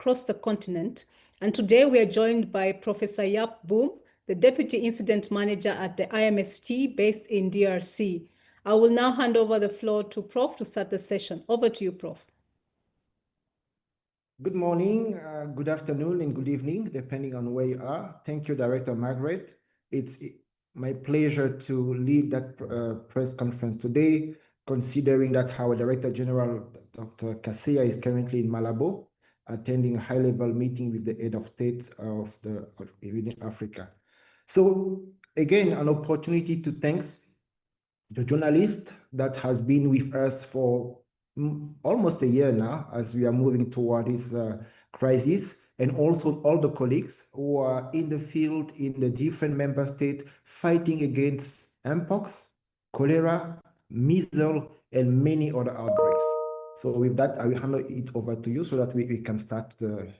across the continent. And today we are joined by Professor Yap Boom, the Deputy Incident Manager at the IMST based in DRC. I will now hand over the floor to Prof to start the session. Over to you, Prof. Good morning, good afternoon, and good evening, depending on where you are. Thank you, Director Margaret. It's my pleasure to lead that press conference today, considering that our Director General, Dr. Kaseya, is currently in Malabo, attending a high-level meeting with the head of state of Africa. So again, an opportunity to thank the journalist that has been with us for almost a year now as we are moving toward this crisis, and also all the colleagues who are in the field in the different member states fighting against Mpox, cholera, measles, and many other outbreaks. So with that, I will hand it over to you so that we can start the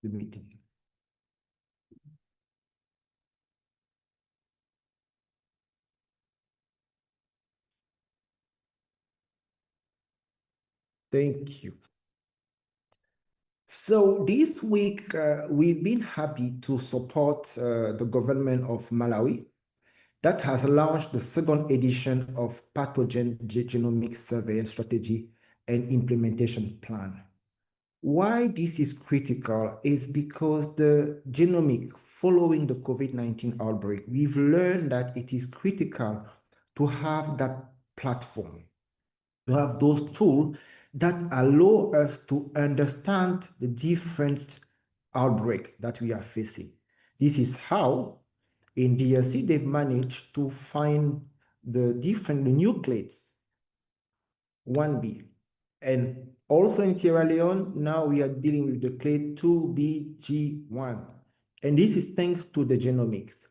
meeting. Thank you. So this week, we've been happy to support the government of Malawi that has launched the second edition of Pathogen Genomic Surveillance Strategy and Implementation Plan. Why this is critical is because the genomic following the COVID-19 outbreak, we've learned that it is critical to have that platform, to have those tools that allow us to understand the different outbreaks that we are facing. This is how in DRC they've managed to find the different nucleates 1B. And also in Sierra Leone, now we are dealing with the clade 2BG1. And this is thanks to the genomics.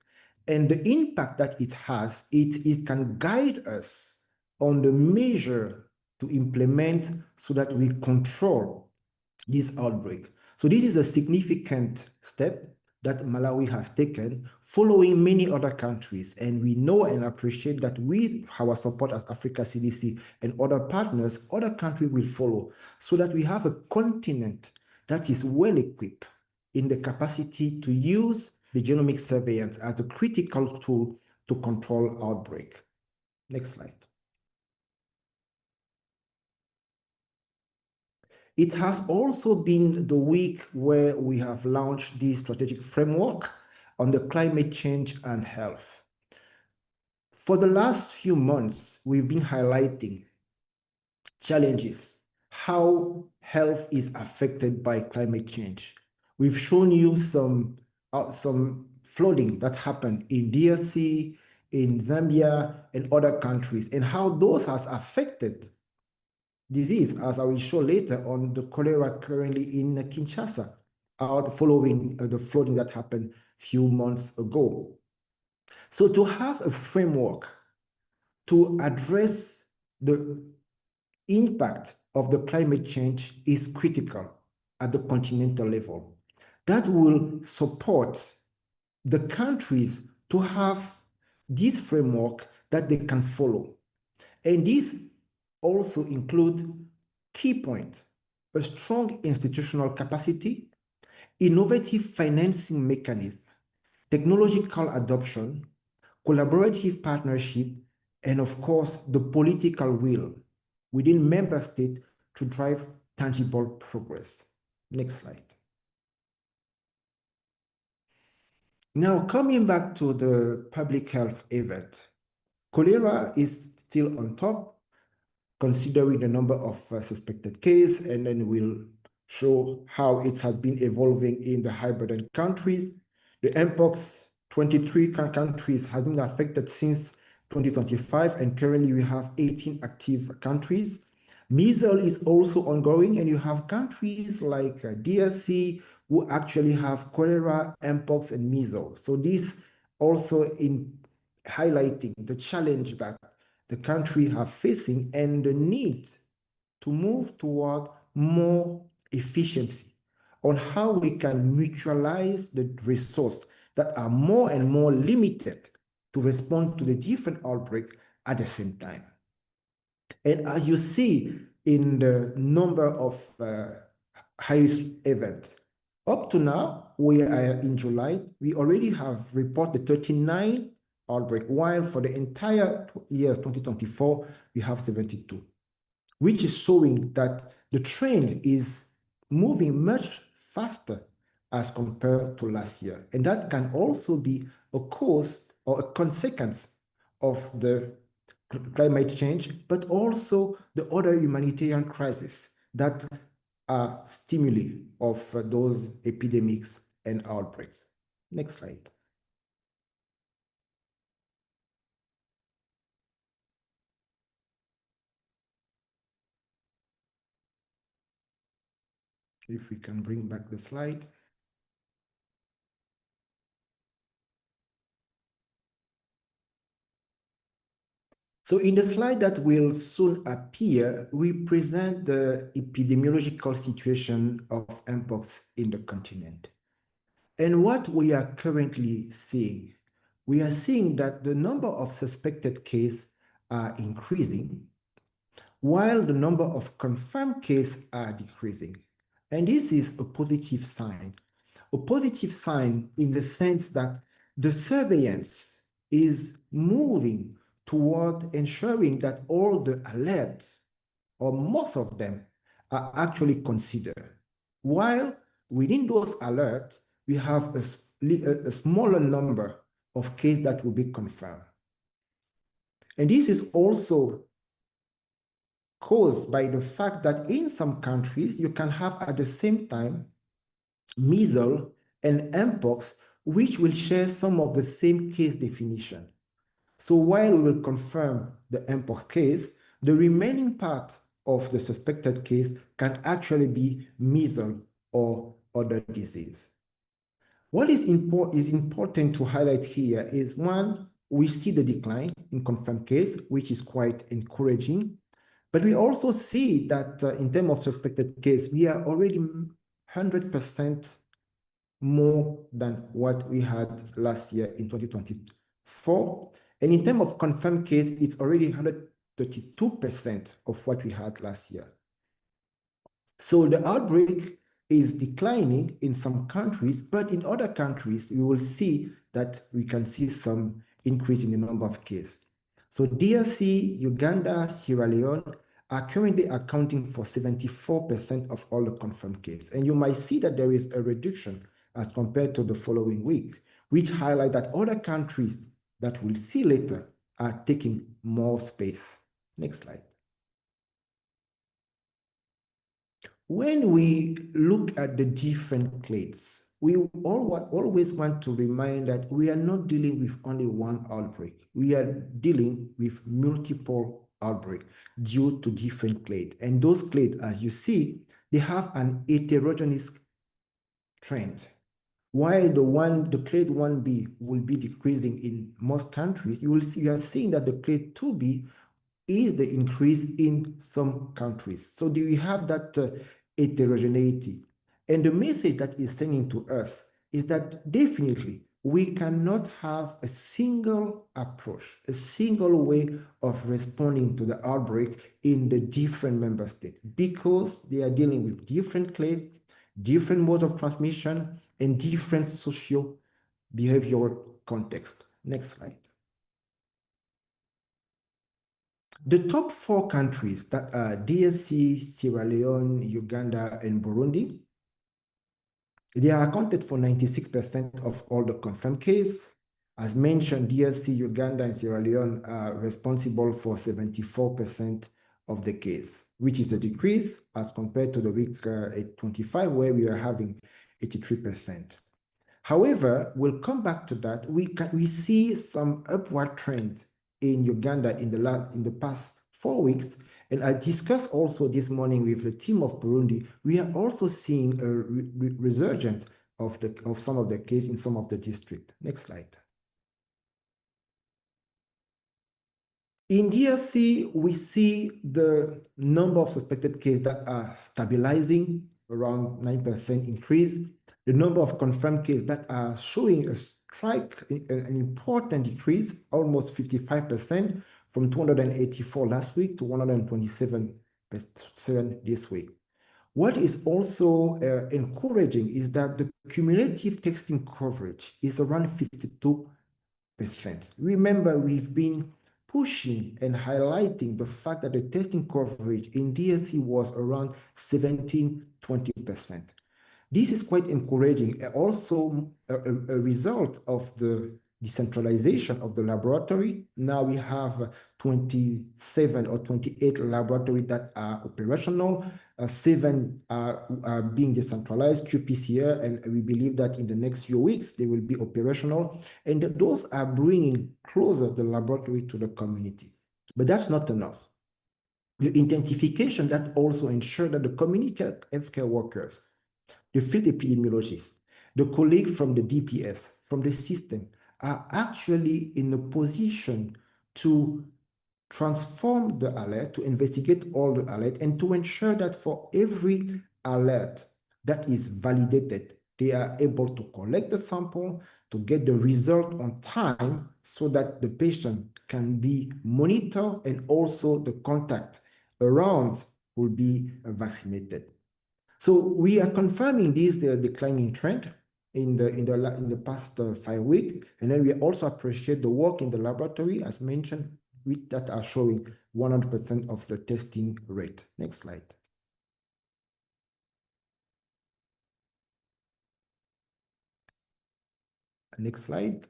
And the impact that it has, it can guide us on the measure to implement so that we control this outbreak. So this is a significant step that Malawi has taken following many other countries. And we know and appreciate that with our support as Africa CDC and other partners, other countries will follow so that we have a continent that is well equipped in the capacity to use the genomic surveillance as a critical tool to control outbreak. Next slide. It has also been the week where we have launched this strategic framework on the climate change and health. For the last few months, we've been highlighting challenges, how health is affected by climate change. We've shown you some flooding that happened in DRC, in Zambia, and other countries, and how those has affected disease, as I will show later on the cholera currently in Kinshasa, following the flooding that happened a few months ago. So to have a framework to address the impact of the climate change is critical at the continental level. That will support the countries to have this framework that they can follow. And this also include key points: a strong institutional capacity, innovative financing mechanism, technological adoption, collaborative partnership, and of course, the political will within member states to drive tangible progress. Next slide. Now, coming back to the public health event, cholera is still on top, considering the number of suspected cases, and then we'll show how it has been evolving in the high-burden countries. The Mpox, 23 countries have been affected since 2025, and currently we have 18 active countries. Measles is also ongoing, and you have countries like DRC who actually have cholera, Mpox, and measles. So this also in highlighting the challenge that the country are facing and the need to move toward more efficiency on how we can mutualize the resources that are more and more limited to respond to the different outbreaks at the same time. And as you see in the number of high-risk events. Up to now, we are in July, we already have reported 39 outbreaks, while for the entire year 2024, we have 72, which is showing that the trend is moving much faster as compared to last year. And that can also be a cause or a consequence of the climate change, but also the other humanitarian crises that are stimuli of those epidemics and outbreaks. Next slide. If we can bring back the slide. So in the slide that will soon appear, we present the epidemiological situation of Mpox in the continent. And what we are currently seeing, we are seeing that the number of suspected cases are increasing, while the number of confirmed cases are decreasing. And this is a positive sign. A positive sign in the sense that the surveillance is moving toward ensuring that all the alerts, or most of them, are actually considered. While within those alerts, we have a smaller number of cases that will be confirmed. And this is also caused by the fact that in some countries, you can have at the same time measles and Mpox, which will share some of the same case definition. So while we will confirm the Mpox case, the remaining part of the suspected case can actually be measles or other disease. What is important to highlight here is, one, we see the decline in confirmed case, which is quite encouraging. But we also see that in terms of suspected case, we are already 100% more than what we had last year in 2024. And in terms of confirmed case, it's already 132% of what we had last year. So the outbreak is declining in some countries, but in other countries, we will see that we can see some increase in the number of cases. So DRC, Uganda, Sierra Leone are currently accounting for 74% of all the confirmed cases. And you might see that there is a reduction as compared to the following weeks, which highlight that other countries that we'll see later are taking more space. Next slide. When we look at the different clades, we always want to remind that we are not dealing with only one outbreak. We are dealing with multiple outbreaks due to different clades. And those clades, as you see, they have an heterogeneous trend. While the clade 1b will be decreasing in most countries, you are seeing that the clade 2b is the increase in some countries. So do we have that heterogeneity? And the message that is sending to us is that definitely we cannot have a single approach, a single way of responding to the outbreak in the different member states, because they are dealing with different clades, different modes of transmission, and different social behavioral context. Next slide. The top 4 countries that are DRC, Sierra Leone, Uganda, and Burundi, they are accounted for 96% of all the confirmed cases. As mentioned, DRC, Uganda, and Sierra Leone are responsible for 74% of the case, which is a decrease as compared to the week 25, where we are having 83%. However, we'll come back to that. We see some upward trend in Uganda in the past 4 weeks, and I discussed also this morning with the team of Burundi. We are also seeing a resurgence of some of the cases in some of the districts. Next slide. In DRC, we see the number of suspected cases that are stabilizing, around 9% increase. The number of confirmed cases that are showing an important decrease, almost 55%, from 284 last week to 127 this week. What is also encouraging is that the cumulative testing coverage is around 52%. Remember, we've been pushing and highlighting the fact that the testing coverage in DRC was around 17-20%. This is quite encouraging, also a result of the decentralization of the laboratory. Now we have 27 or 28 laboratories that are operational, 7 are being decentralized, qPCR, and we believe that in the next few weeks they will be operational, and those are bringing closer the laboratory to the community. But that's not enough. The intensification that also ensure that the community healthcare workers, the field epidemiologists, the colleagues from the DPS, from the system, are actually in a position to transform the alert, to investigate all the alert, and to ensure that for every alert that is validated, they are able to collect the sample, to get the result on time, so that the patient can be monitored and also the contact around will be vaccinated. So we are confirming this declining trend in the past 5 weeks, and then we also appreciate the work in the laboratory, as mentioned, that are showing 100% of the testing rate. Next slide. Next slide.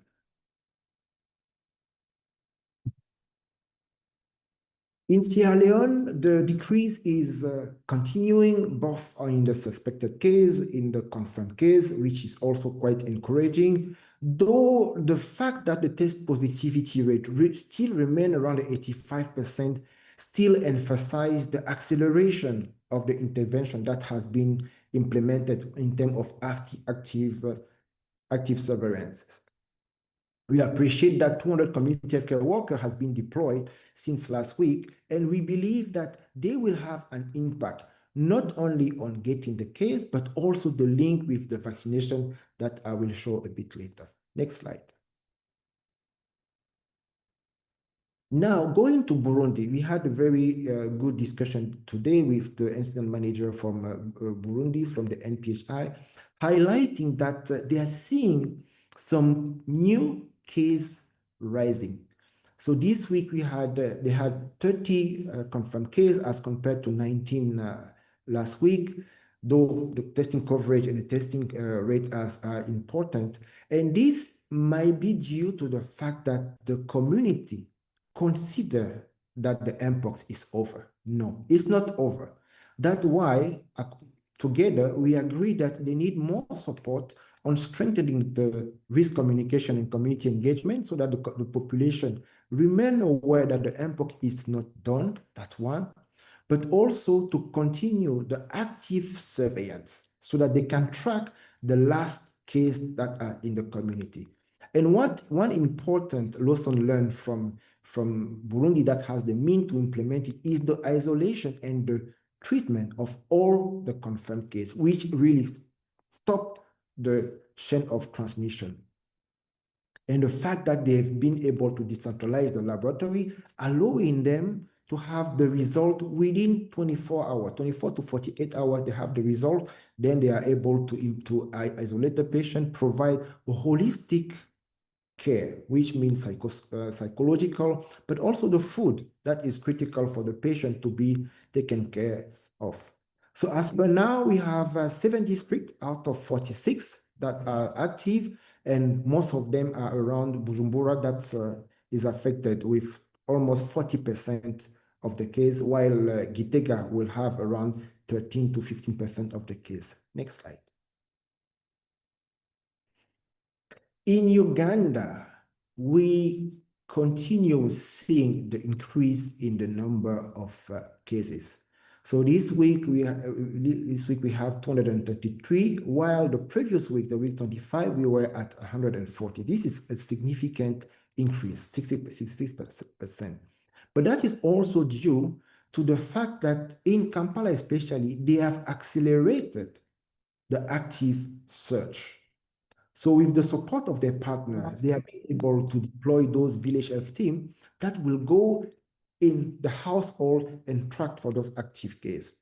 In Sierra Leone, the decrease is continuing both in the suspected case, in the confirmed case, which is also quite encouraging, though the fact that the test positivity rate still remain around 85% still emphasize the acceleration of the intervention that has been implemented in terms of active surveillance. We appreciate that 200 community healthcare workers has been deployed since last week, and we believe that they will have an impact not only on getting the case, but also the link with the vaccination that I will show a bit later. Next slide. Now, going to Burundi, we had a very good discussion today with the incident manager from Burundi, from the NPHI, highlighting that they are seeing some new case rising. So this week they had 30 confirmed cases as compared to 19 last week, though the testing coverage and the testing rate are important. And this might be due to the fact that the community consider that the Mpox is over. No, it's not over. That's why together we agree that they need more support on strengthening the risk communication and community engagement so that the population remain aware that the Mpox is not done, that's one, but also to continue the active surveillance so that they can track the last case that are in the community. And one important lesson learned from Burundi that has the means to implement it is the isolation and the treatment of all the confirmed cases, which really stop the chain of transmission. And the fact that they've been able to decentralize the laboratory, allowing them to have the result within 24 hours, 24 to 48 hours, they have the result, then they are able to isolate the patient, provide a holistic care, which means psychological, but also the food that is critical for the patient to be taken care of. So as per now, we have 7 districts out of 46 that are active, and most of them are around Bujumbura that is affected with almost 40% of the case, while Gitega will have around 13 to 15% of the case. Next slide. In Uganda, we continue seeing the increase in the number of cases. So this week we have 233, while the previous week, the week 25, we were at 140. This is a significant increase, 66%. But that is also due to the fact that in Kampala especially, they have accelerated the active search. So with the support of their partners, they are able to deploy those village health teams that will go in the household and track for those active cases.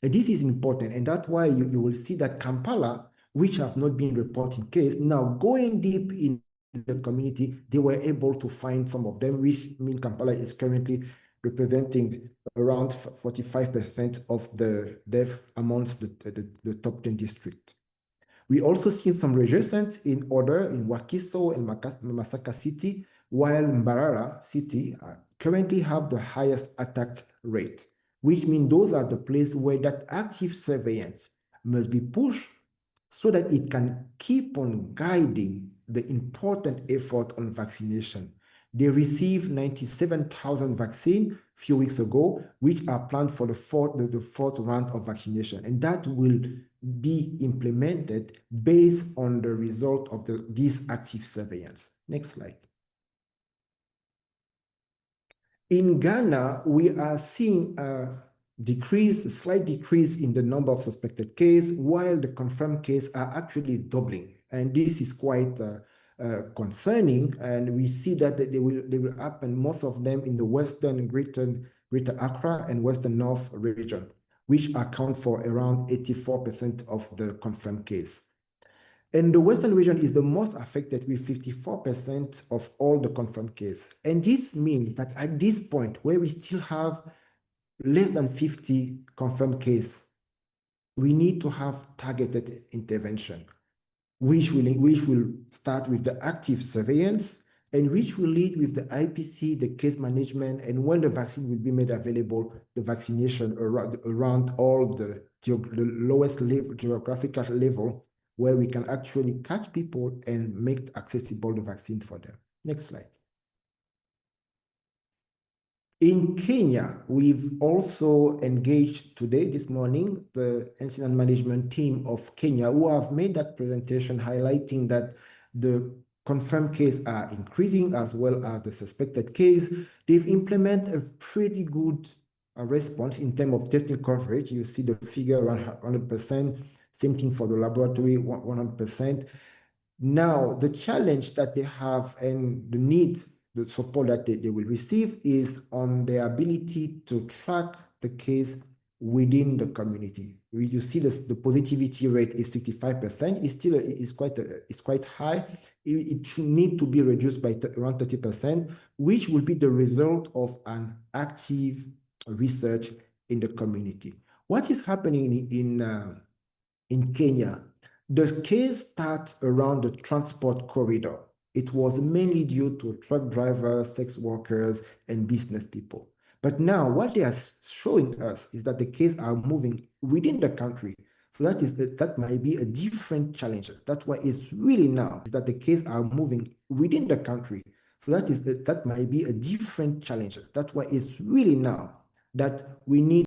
And this is important, and that's why you will see that Kampala, which have not been reporting case, now going deep in the community, they were able to find some of them, which mean Kampala is currently representing around 45% of the death amongst the top 10 districts. We also see some resurgence in order in Wakiso and Masaka City, while Mbarara City currently have the highest attack rate, which means those are the places where that active surveillance must be pushed so that it can keep on guiding the important effort on vaccination. They received 97,000 vaccines a few weeks ago, which are planned for the fourth round of vaccination. And that will be implemented based on the result of this active surveillance. Next slide. In Ghana, we are seeing a slight decrease in the number of suspected cases, while the confirmed cases are actually doubling. And this is quite concerning. And we see that they will happen, most of them in the Western Greater Accra and Western North region, which account for around 84% of the confirmed case. And the Western region is the most affected with 54% of all the confirmed cases. And this means that at this point, where we still have less than 50 confirmed cases, we need to have targeted intervention, which will start with the active surveillance and which will lead with the IPC, the case management, and when the vaccine will be made available, the vaccination around all the lowest level, geographical level, where we can actually catch people and make accessible the vaccine for them. Next slide. In Kenya, we've also engaged this morning, the incident management team of Kenya, who have made that presentation highlighting that the confirmed cases are increasing as well as the suspected case. They've implemented a pretty good response in terms of testing coverage. You see the figure around 100%, same thing for the laboratory, 100%. Now, the challenge that they have and the need, the support that they will receive is on their ability to track the case within the community. You see the positivity rate is 65%. It's quite high. It should need to be reduced by around 30%, which will be the result of an active research in the community. What is happening in Kenya? The case starts around the transport corridor. It was mainly due to truck drivers, sex workers, and business people. But now what they are showing us is that the cases are moving within the country. So that might be a different challenge. That's why it's really now is that the cases are moving within the country. So that might be a different challenge. That's why it's really now that we need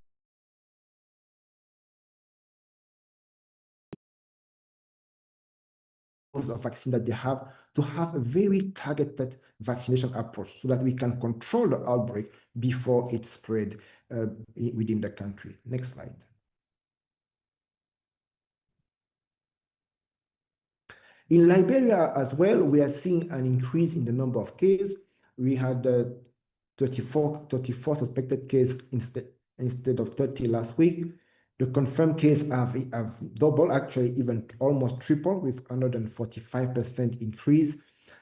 of vaccine that they have to have a very targeted vaccination approach so that we can control the outbreak before it spread within the country. Next slide. In Liberia as well, we are seeing an increase in the number of cases. We had 34 suspected cases instead of 30 last week. The confirmed cases have doubled, actually even almost triple, with 145% increase.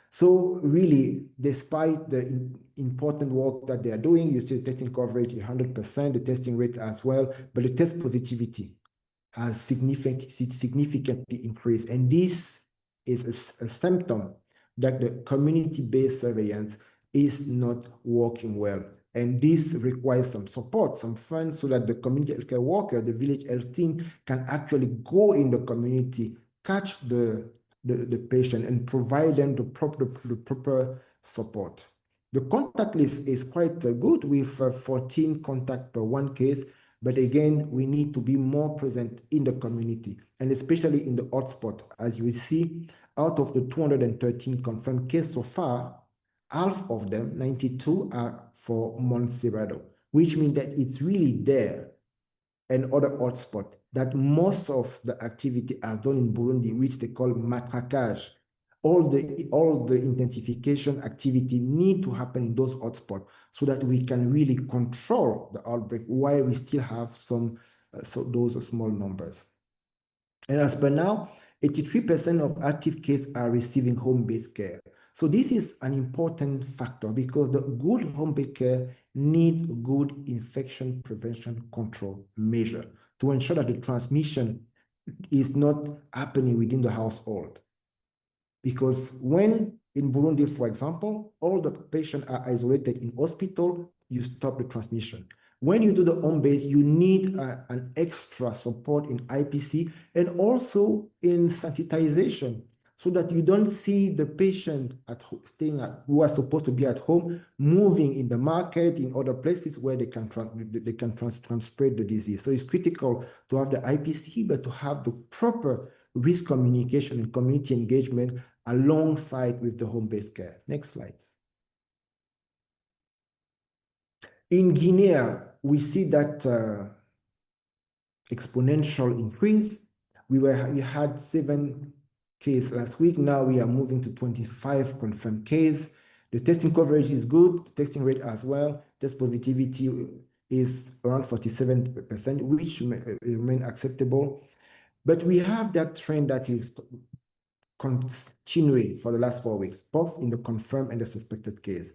So really, despite the important work that they are doing, you see the testing coverage 100%, the testing rate as well, but the test positivity has significantly increased. And this is a symptom that the community-based surveillance is not working well. And this requires some support, some funds, so that the community healthcare worker, the village health team, can actually go in the community, catch the patient, and provide them the proper support. The contact list is quite good with 14 contacts per one case. But again, we need to be more present in the community, and especially in the hotspot. As you see, out of the 213 confirmed cases so far, half of them, 92, are for Montserrado, which means that it's really there and other hotspots that most of the activity are done in Burundi, which they call matraquage. All the intensification activity need to happen in those hotspots so that we can really control the outbreak while we still have some So those are small numbers. And as per now, 83% of active cases are receiving home-based care. So this is an important factor because the good home-based care need good infection prevention control measure to ensure that the transmission is not happening within the household. Because when in Burundi, for example, all the patients are isolated in hospital, you stop the transmission. When you do the home base, you need an extra support in IPC and also in sanitization so that you don't see the patient who are supposed to be at home moving in the market, in other places where they can spread the disease. So it's critical to have the IPC, but to have the proper risk communication and community engagement alongside with the home-based care. Next slide. In Guinea, we see that exponential increase. We had 7 cases last week. Now we are moving to 25 confirmed cases. The testing coverage is good, the testing rate as well. Test positivity is around 47%, which remain acceptable. But we have that trend that is continuing for the last 4 weeks, both in the confirmed and the suspected case.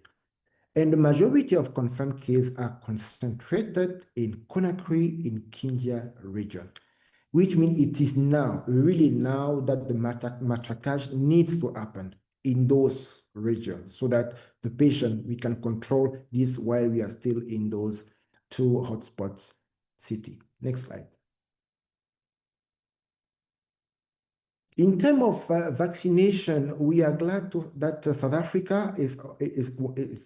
And the majority of confirmed cases are concentrated in Conakry, in Kindia region, which means it is now, really now, that the matraquage needs to happen in those regions so that the patient, we can control this while we are still in those 2 hotspots city. Next slide. In terms of vaccination, we are glad that South Africa is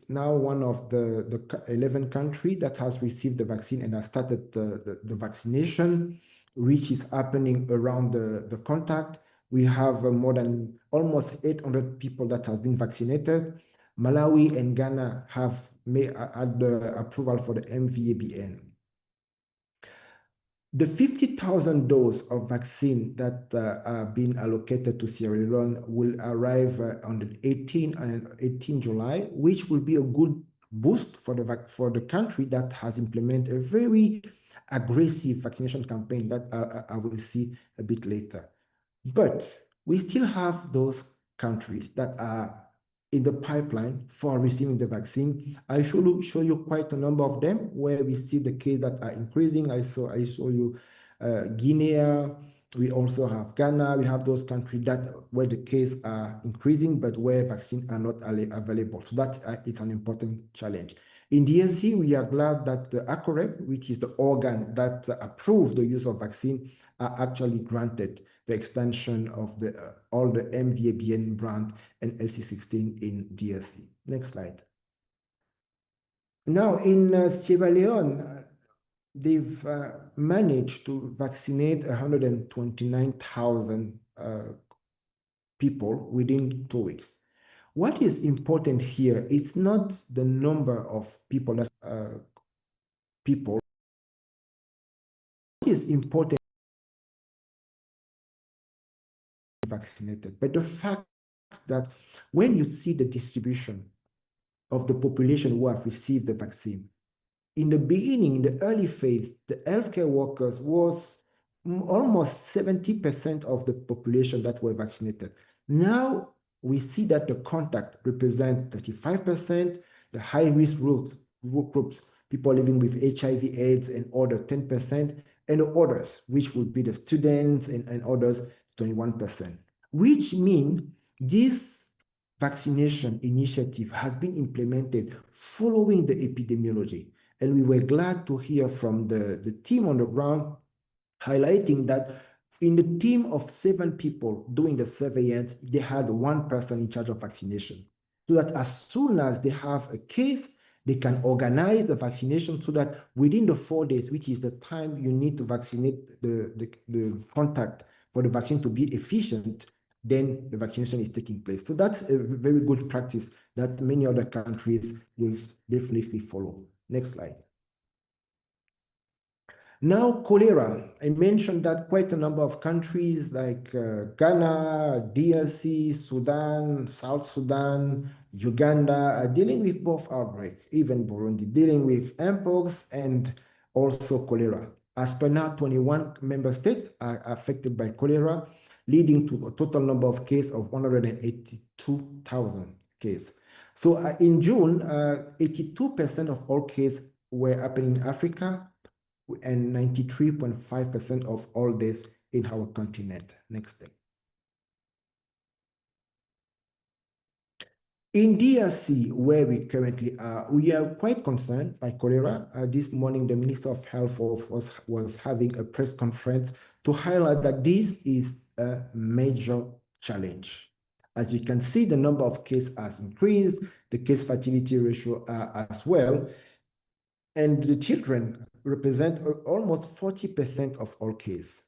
now one of the 11 countries that has received the vaccine and has started the vaccination, which is happening around the contact. We have more than almost 800 people that has been vaccinated. Malawi and Ghana have had the approval for the MVABN. The 50,000 doses of vaccine that are being allocated to Sierra Leone will arrive on the 18 July, which will be a good boost for the country that has implemented a very aggressive vaccination campaign that I will see a bit later. But we still have those countries that are in the pipeline for receiving the vaccine. I should show you quite a number of them where we see the cases that are increasing. I show you Guinea. We also have Ghana. We have those countries where the cases are increasing, but where vaccines are not available. So that it's an important challenge. In DRC, we are glad that the ACOREP, which is the organ that approves the use of vaccine, are actually granted the extension of all the MVABN brand and LC16 in DRC. Next slide. Now, in Sierra Leone, they've managed to vaccinate 129,000 people within 2 weeks. What is important here, it's not the number of people that what is important vaccinated, but the fact that when you see the distribution of the population who have received the vaccine, in the beginning, in the early phase, the healthcare workers was almost 70% of the population that were vaccinated. Now we see that the contact represent 35%, the high-risk groups, people living with HIV, AIDS, and other 10%, and the others, which would be the students and others, 21%, which means this vaccination initiative has been implemented following the epidemiology. And we were glad to hear from the team on the ground highlighting that in the team of 7 people doing the surveillance, they had 1 person in charge of vaccination. So that as soon as they have a case, they can organize the vaccination so that within the 4 days, which is the time you need to vaccinate the contact for the vaccine to be efficient, then the vaccination is taking place. So that's a very good practice that many other countries will definitely follow. Next slide. Now, cholera. I mentioned that quite a number of countries like Ghana, DRC, Sudan, South Sudan, Uganda are dealing with both outbreaks, even Burundi, dealing with Mpox and also cholera. As per now, 21 member states are affected by cholera, leading to a total number of cases of 182,000 cases. So in June, 82% of all cases were happening in Africa and 93.5% of all deaths in our continent. Next step. In DRC, where we currently are, we are quite concerned by cholera. This morning, the Minister of Health was having a press conference to highlight that this is a major challenge. As you can see, the number of cases has increased, the case fatality ratio as well, and the children represent almost 40% of all cases.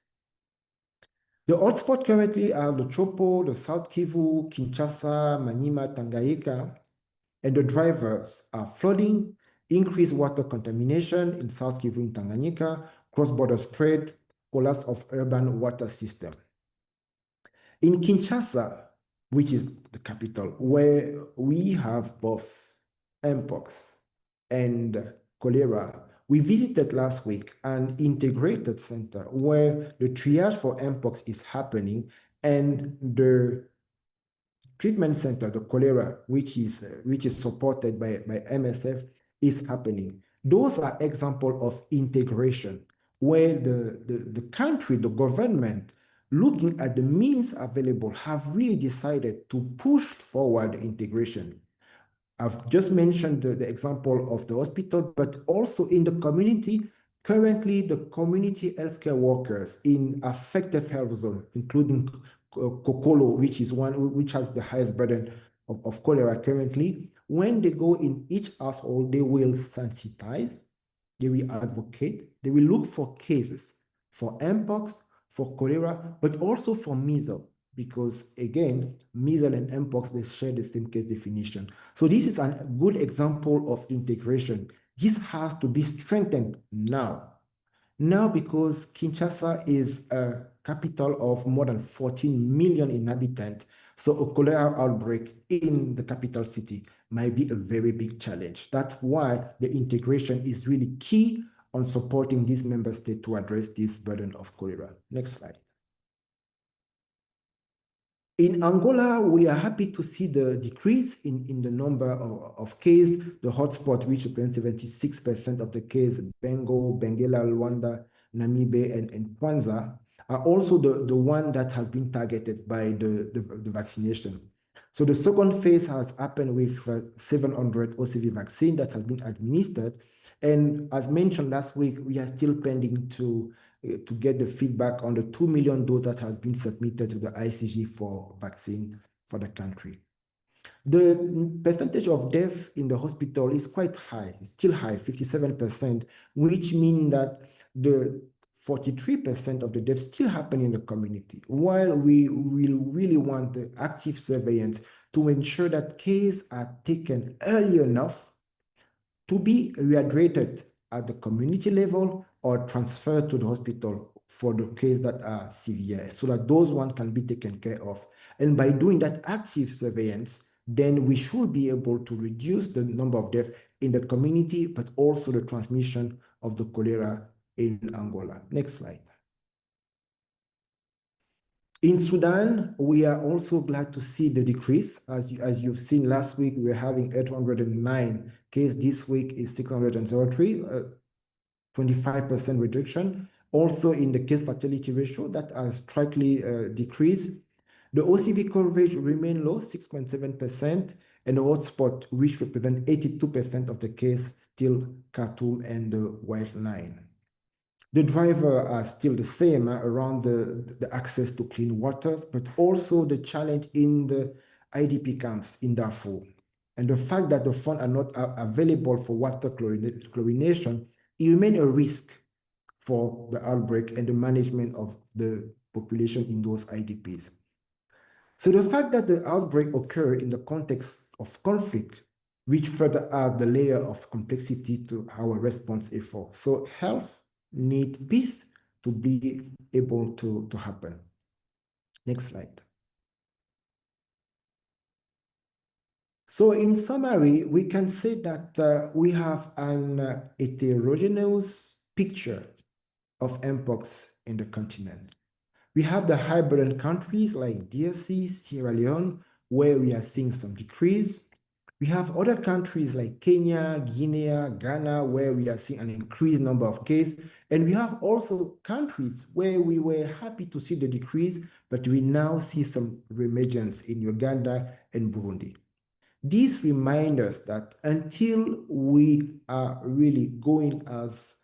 The hotspots currently are the Chopo, the South Kivu, Kinshasa, Maniema, Tanganyika, and the drivers are flooding, increased water contamination in South Kivu in Tanganyika, cross-border spread, collapse of urban water system. In Kinshasa, which is the capital, where we have both Mpox and cholera, we visited last week an integrated center where the triage for Mpox is happening and the treatment center, the cholera, which is supported by MSF, is happening. Those are examples of integration where the country, the government, looking at the means available, have really decided to push forward integration. I've just mentioned the example of the hospital, but also in the community. Currently, the community healthcare workers in affected health zone, including Kokolo, which is one which has the highest burden of cholera currently, when they go in each household, they will sensitize, they will advocate, they will look for cases for Mpox, for cholera, but also for measles, because again, measles and Mpox, they share the same case definition. So this is a good example of integration. This has to be strengthened now. Now, because Kinshasa is a capital of more than 14 million inhabitants, so a cholera outbreak in the capital city might be a very big challenge. That's why the integration is really key on supporting these member states to address this burden of cholera. Next slide. In Angola, we are happy to see the decrease in the number of cases. The hotspot, which represents 76% of the cases, Bengo, Benguela, Luanda, Namibe, and Kwanza, are also the one that has been targeted by the vaccination. So the second phase has happened with 700 OCV vaccine that has been administered. And as mentioned last week, we are still pending to get the feedback on the 2 million dose that has been submitted to the ICG for vaccine for the country. The percentage of death in the hospital is quite high, it's still high, 57%, which means that the 43% of the deaths still happen in the community, while we will really want the active surveillance to ensure that cases are taken early enough to be rehydrated at the community level or transferred to the hospital for the cases that are severe, so that those ones can be taken care of. And by doing that active surveillance, then we should be able to reduce the number of deaths in the community, but also the transmission of the cholera in Angola. Next slide. In Sudan, we are also glad to see the decrease. As you've seen last week, we were having 809 cases. This week is 603, 25% reduction. Also in the case fatality ratio, that has slightly decreased. The OCV coverage remained low, 6.7%, and the hotspot, which represent 82% of the case, still Khartoum and the White Nile. The drivers are still the same around the access to clean water, but also the challenge in the IDP camps in Darfur. And the fact that the funds are not available for water chlorination, it remains a risk for the outbreak and the management of the population in those IDPs. So the fact that the outbreak occurred in the context of conflict, which further add the layer of complexity to our response effort. So health need peace to be able to happen. Next slide. So in summary, we can say that we have an heterogeneous picture of Mpox in the continent. We have the high-burden countries like DRC, Sierra Leone, where we are seeing some decrease. We have other countries like Kenya, Guinea, Ghana, where we are seeing an increased number of cases. And we have also countries where we were happy to see the decrease, but we now see some reemergence in Uganda and Burundi. These remind us that until we are really going as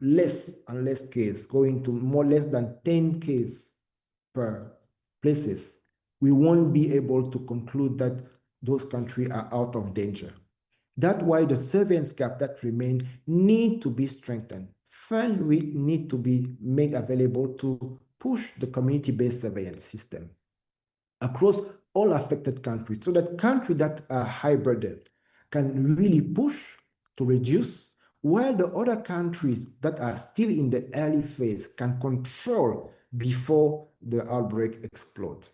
less and less cases, going to more less than 10 cases per places, we won't be able to conclude that those countries are out of danger. That's why the surveillance gap that remain need to be strengthened. Funds need to be made available to push the community-based surveillance system across all affected countries, so that countries that are high burden can really push to reduce, while the other countries that are still in the early phase can control before the outbreak explodes.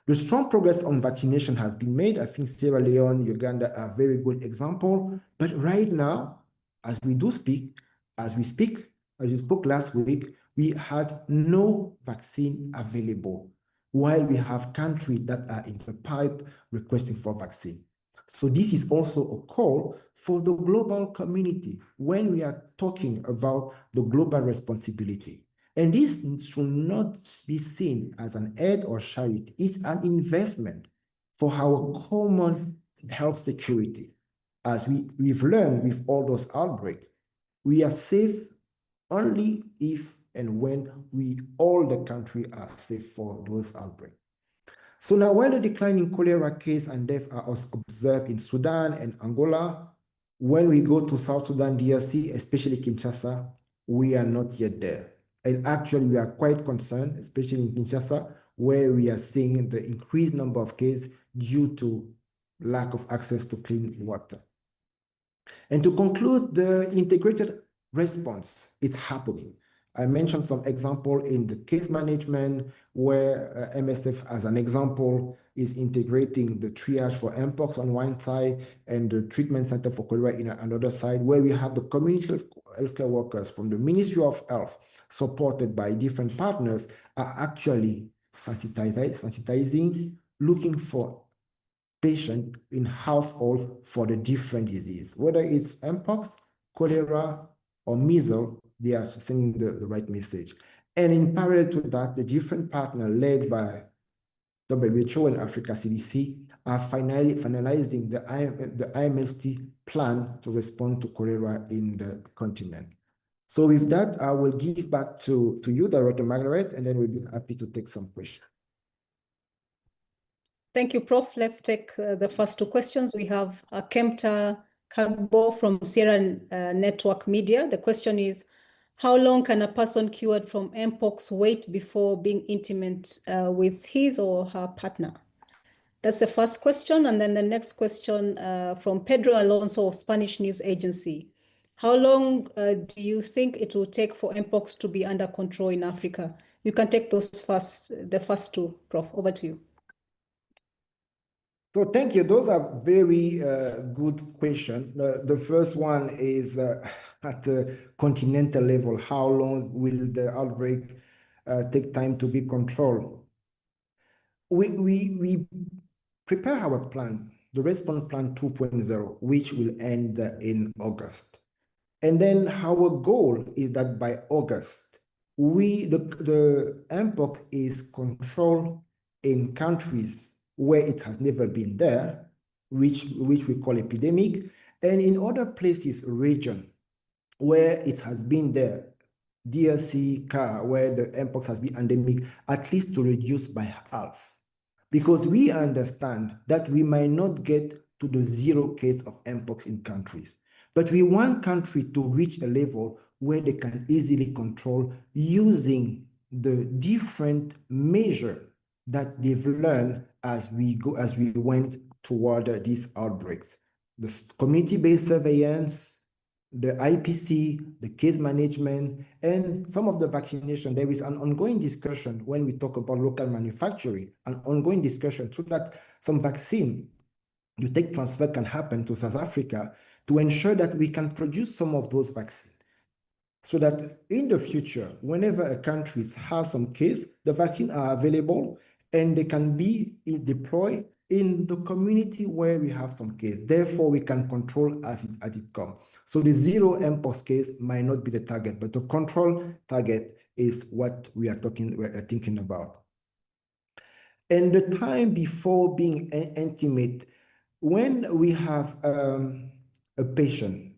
The strong progress on vaccination has been made. I think Sierra Leone, Uganda are very good example. But right now, as we spoke last week, we had no vaccine available, while we have countries that are in the pipe requesting for vaccine. So this is also a call for the global community when we are talking about the global responsibility. And this should not be seen as an aid or charity. It's an investment for our common health security. As we've learned with all those outbreaks, we are safe only if and when all the country are safe for those outbreaks. So now, while the decline in cholera case and death are observed in Sudan and Angola, when we go to South Sudan, DRC, especially Kinshasa, we are not yet there. And actually, we are quite concerned, especially in Kinshasa, where we are seeing the increased number of cases due to lack of access to clean water. And to conclude, the integrated response is happening. I mentioned some example in the case management where MSF, as an example, is integrating the triage for Mpox on one side and the treatment center for cholera in another side, where we have the community healthcare workers from the Ministry of Health, supported by different partners, are actually sensitizing, looking for patient in household for the different disease, whether it's Mpox, cholera, or measles. They are sending the right message. And in parallel to that, the different partners led by WHO and Africa CDC are finalizing the IMST plan to respond to cholera in the continent. So with that, I will give back to you, Director Margaret, and then we'll be happy to take some questions. Thank you, Prof. Let's take the first two questions. We have Kempta Kagbo from Sierra Network Media. The question is, how long can a person cured from Mpox wait before being intimate with his or her partner? That's the first question. And then the next question from Pedro Alonso of Spanish News Agency. How long do you think it will take for Mpox to be under control in Africa? You can take those the first two, Prof. Over to you. So thank you. Those are very good questions. The first one is at the continental level, how long will the outbreak take time to be controlled? We prepare our plan, the response plan 2.0, which will end in August. And then our goal is that by August, the Mpox is controlled in countries where it has never been there, which we call epidemic, and in other places, region, where it has been there, DRC, where the Mpox has been endemic, at least to reduce by half. Because we understand that we might not get to the 0 case of Mpox in countries, but we want countries to reach a level where they can easily control using the different measures that they've learned as we went toward these outbreaks. The community-based surveillance, the IPC, the case management, and some of the vaccination. There is an ongoing discussion when we talk about local manufacturing, an ongoing discussion so that some vaccine, the tech transfer can happen to South Africa to ensure that we can produce some of those vaccines. so that in the future, whenever a country has some case, the vaccine are available and they can be deployed in the community where we have some case. Therefore, we can control as it comes. So the zero Mpox case might not be the target, but the control target is what we're thinking about. And the time before being intimate, when we have a patient,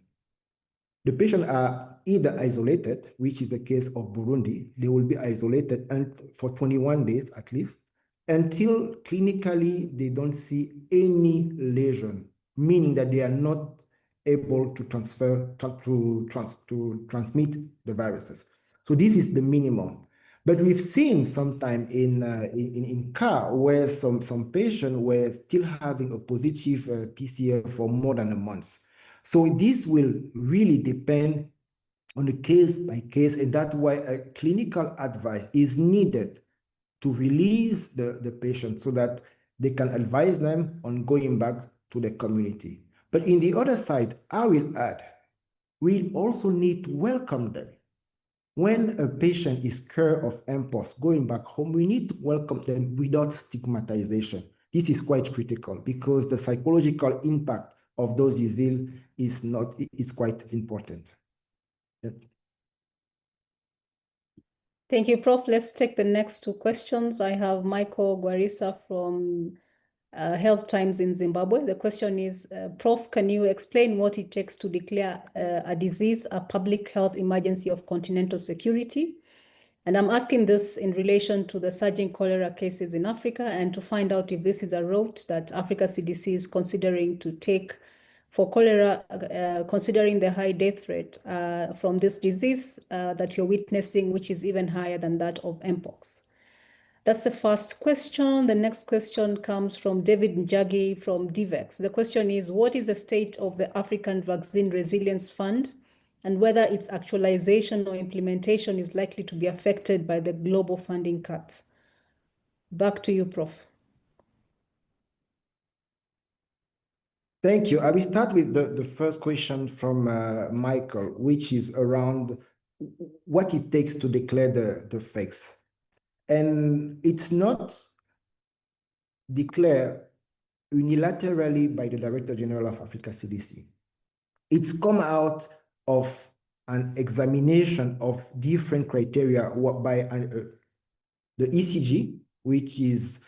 the patient are either isolated, which is the case of Burundi. They will be isolated and for 21 days at least, until clinically they don't see any lesion, meaning that they are not able to transmit the viruses. So this is the minimum. But we've seen sometime in CAR where some patients were still having a positive PCR for more than a month. So this will really depend on a case by case, and that's why a clinical advice is needed to release the patient so that they can advise them on going back to the community. But in the other side, I will add, we also need to welcome them. When a patient is cured of Mpox, going back home, we need to welcome them without stigmatization. This is quite critical because the psychological impact of those diseases is quite important. Yep. Thank you, Prof. Let's take the next two questions. I have Michael Guarisa from Health Times in Zimbabwe. The question is, Prof, can you explain what it takes to declare a disease a public health emergency of continental security? And I'm asking this in relation to the surging cholera cases in Africa and to find out if this is a route that Africa CDC is considering to take for cholera, considering the high death rate from this disease that you're witnessing, which is even higher than that of Mpox. That's the first question. The next question comes from David Njagi from DVEX. The question is, what is the state of the African Vaccine Resilience Fund and whether its actualization or implementation is likely to be affected by the global funding cuts? Back to you, Prof. Thank you. I will start with the first question from Michael, which is around what it takes to declare the facts. And it's not declared unilaterally by the Director General of Africa CDC. It's come out of an examination of different criteria by the ECG, which is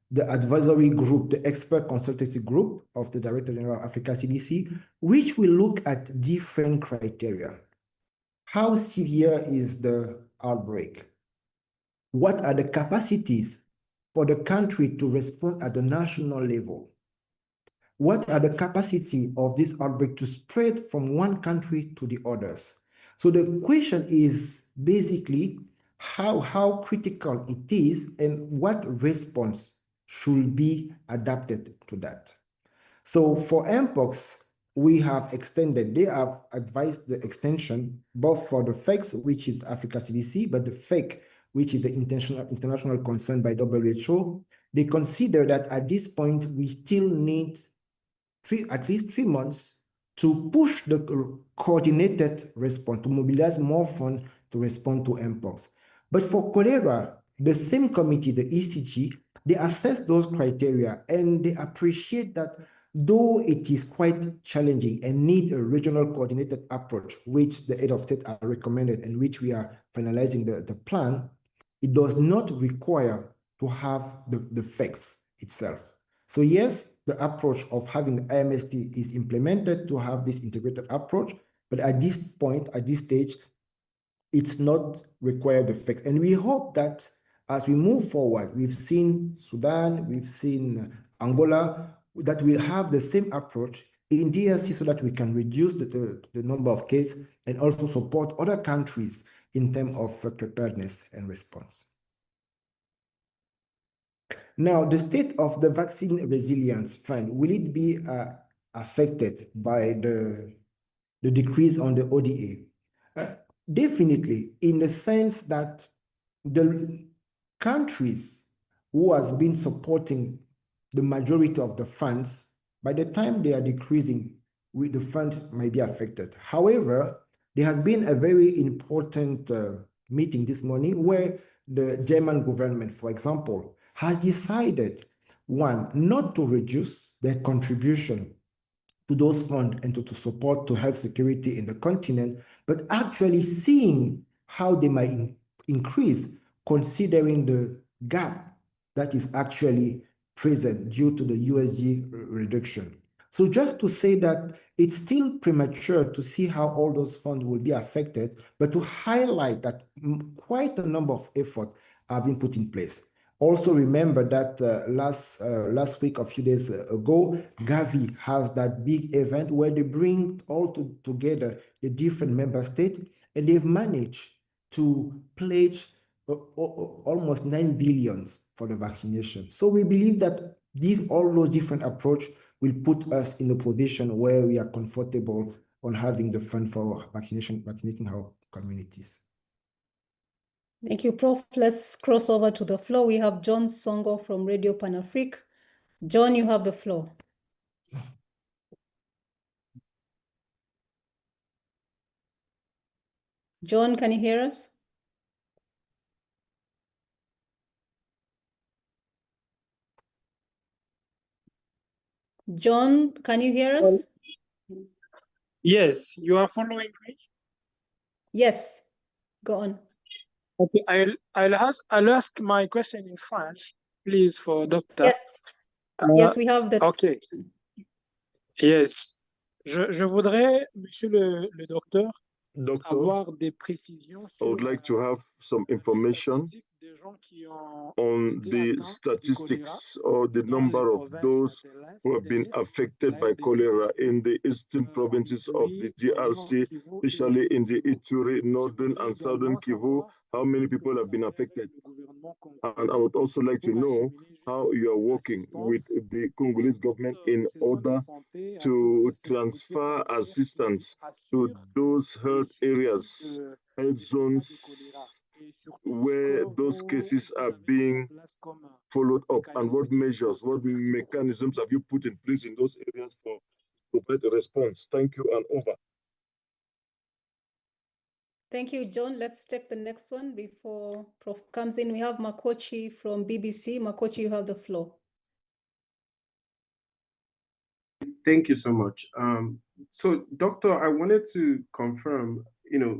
the advisory group, the expert consultancy group of the Director General of Africa CDC, which will look at different criteria. How severe is the outbreak? What are the capacities for the country to respond at the national level? What are the capacity of this outbreak to spread from one country to the others? So the question is basically how critical it is and what response should be adapted to that. So for Mpox, we have extended, they have advised the extension both for the FACS, which is Africa CDC, but the FAC, which is the international concern by WHO, they consider that at this point, we still need at least 3 months to push the coordinated response, to mobilize more funds to respond to Mpox. But for cholera, the same committee, the ECG, they assess those criteria and they appreciate that though it is quite challenging and need a regional coordinated approach, which the head of state are recommended and which we are finalizing the plan, it does not require to have the facts itself. So yes, the approach of having the IMST is implemented to have this integrated approach, but at this point, at this stage, it's not required effects. And we hope that as we move forward, we've seen Sudan, we've seen Angola, that we'll have the same approach in DRC so that we can reduce the number of cases and also support other countries in terms of preparedness and response. Now, the state of the Vaccine Resilience Fund, will it be affected by the decrease on the ODA? Definitely, in the sense that the countries who has been supporting the majority of the funds, by the time they are decreasing, the fund might be affected. However, There has been a very important meeting this morning where the German government, for example, has decided, one, not to reduce their contribution to those funds and to support to health security in the continent, but actually seeing how they might increase, considering the gap that is actually present due to the USG reduction. So just to say that it's still premature to see how all those funds will be affected, but to highlight that quite a number of efforts are being put in place. Also remember that last week, a few days ago, Gavi has that big event where they bring all together the different member states, and they've managed to pledge almost 9 billion for the vaccination. So we believe that all those different approach will put us in a position where we are comfortable on having the fund for vaccinating our communities. Thank you, Prof. Let's cross over to the floor. We have John Songo from Radio Pan-Afrique. John, you have the floor. John, can you hear us? John, can you hear us? Yes, you are following me? Yes, go on. Okay, I'll ask my question in French, please, for doctor. Yes, yes, we have that. Okay. Yes. Je voudrais, monsieur le docteur, avoir des précisions I would like to have some information on the statistics or the number of those who have been affected by cholera in the eastern provinces of the DRC, especially in the Ituri, northern and southern Kivu. How many people have been affected? And I would also like to know how you are working with the Congolese government in order to transfer assistance to those health areas, health zones, where those cases are being followed up, and what measures, what mechanisms have you put in place in those areas for better response? Thank you, and over. Thank you, John. Let's take the next one before Prof comes in. We have Makochi from BBC. Makochi, you have the floor. Thank you so much. So, Doctor, I wanted to confirm,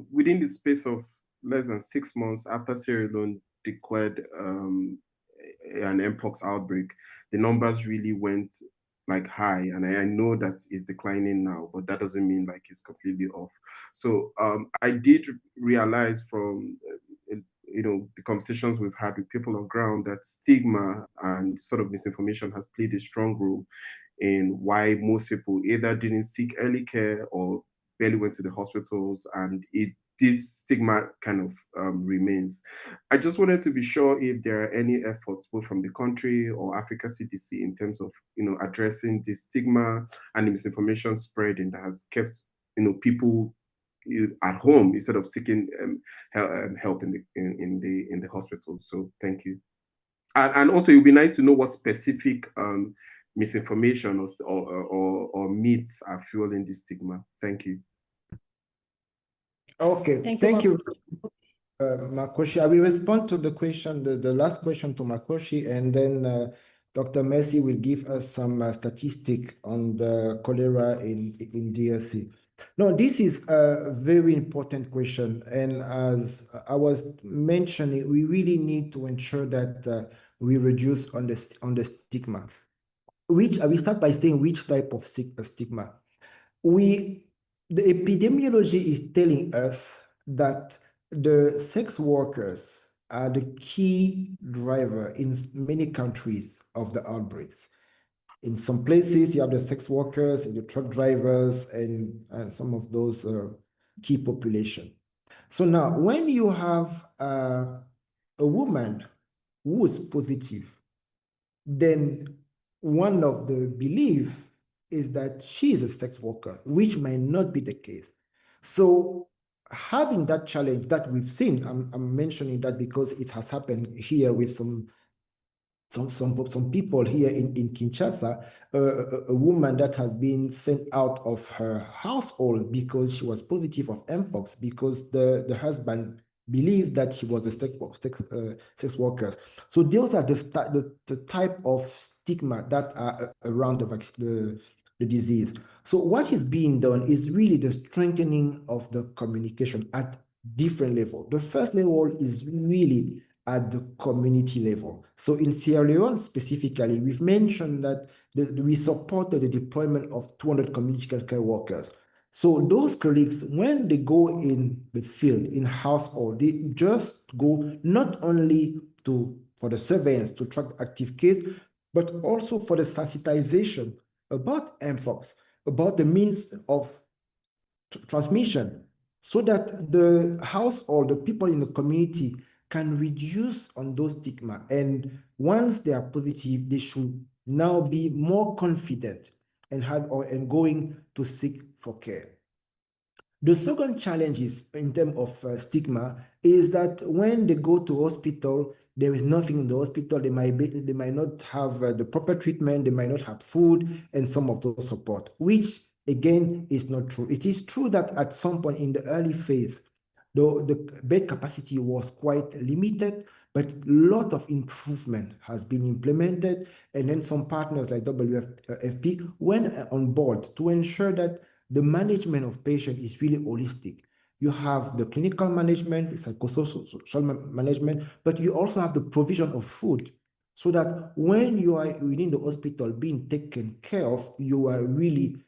within the space of less than 6 months after Sierra Leone declared an Mpox outbreak, the numbers really went high, and I know that it's declining now, but that doesn't mean it's completely off. So I did realize from the conversations we've had with people on ground that stigma and sort of misinformation has played a strong role in why most people either didn't seek early care or barely went to the hospitals, and this stigma kind of remains. I just wanted to be sure if there are any efforts both from the country or Africa CDC in terms of addressing the stigma and the misinformation spreading that has kept people at home instead of seeking help in the hospital. So thank you. And also, it would be nice to know what specific misinformation or myths are fueling this stigma. Thank you. Okay, thank you, Makoshi. I will respond to the question, the last question to Makoshi, and then Dr. Mercy will give us some statistic on the cholera in DRC. No, this is a very important question, and as I was mentioning, we really need to ensure that we reduce on the stigma. I will start by saying which type of stigma. The epidemiology is telling us that the sex workers are the key driver in many countries of the outbreaks. In some places, you have the sex workers and the truck drivers and some of those key population. So now, when you have a woman who is positive, then one of the belief is that she is a sex worker, which might not be the case. So having that challenge that we've seen, I'm mentioning that because it has happened here with some some people here in Kinshasa, a woman that has been sent out of her household because she was positive of Mpox, because the husband believed that she was a sex worker. So those are the type of stigma that are around the disease. So what is being done is really the strengthening of the communication at different level. The first level is really at the community level. So in Sierra Leone specifically, we've mentioned that we supported the deployment of 200 community care workers. So those colleagues, when they go in the field, in household, they just go not only for the surveillance to track active case, but also for the sensitization about Mpox, about the means of transmission, so that the household, the people in the community can reduce on those stigma. And once they are positive, they should now be more confident and going to seek for care. The second challenge is in terms of stigma is that when they go to hospital, there is nothing in the hospital. They might not have the proper treatment. They might not have food and some of those support, which again is not true. It is true that at some point in the early phase, the bed capacity was quite limited, but a lot of improvement has been implemented. And then some partners like WFP went on board to ensure that the management of patients is really holistic. You have the clinical management, the psychosocial management, but you also have the provision of food, so that when you are within the hospital being taken care of, you are really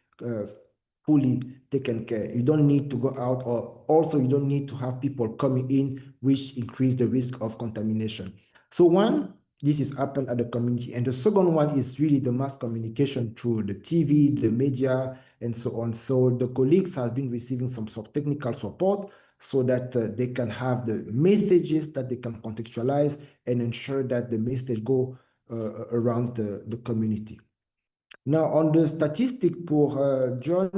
fully taken care. You don't need to go out, or also you don't need to have people coming in, which increase the risk of contamination. So one, this is happened at the community. And the second one is really the mass communication through the TV, the media, and so on. So the colleagues have been receiving some sort of technical support so that they can have the messages that they can contextualize and ensure that the message go around the community. Now, on the statistique pour John,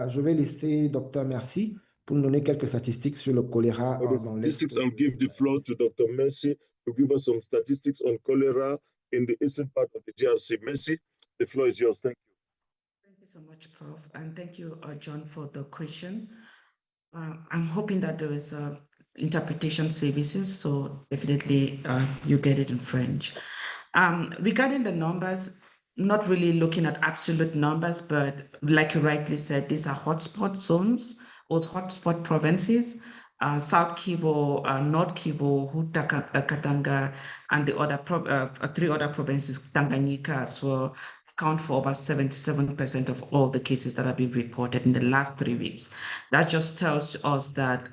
je vais laisser Dr. Merci pour nous donner quelques statistiques sur le choléra dans l'Est. I'll give the floor to Dr. Merci to give us some statistics on cholera in the eastern part of the DRC. Merci, the floor is yours. Thank you. Thank you so much, Prof. And thank you, John, for the question. I'm hoping that there is interpretation services, so definitely you get it in French. Regarding the numbers, not really looking at absolute numbers, but like you rightly said, these are hotspot zones or hotspot provinces. South Kivu, North Kivu, Katanga, and the other 3 other provinces, Tanganyika as well, account for over 77% of all the cases that have been reported in the last 3 weeks. That just tells us that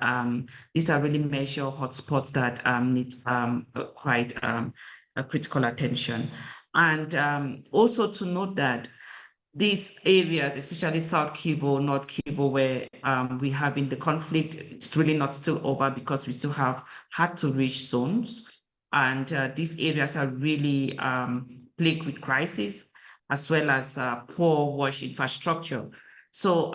these are really major hotspots that need quite critical attention. And also to note that these areas, especially South Kivu, North Kivu, where we have in the conflict, it's really not still over because we still have hard-to-reach zones. And these areas are really plagued with crisis, as well as poor wash infrastructure. So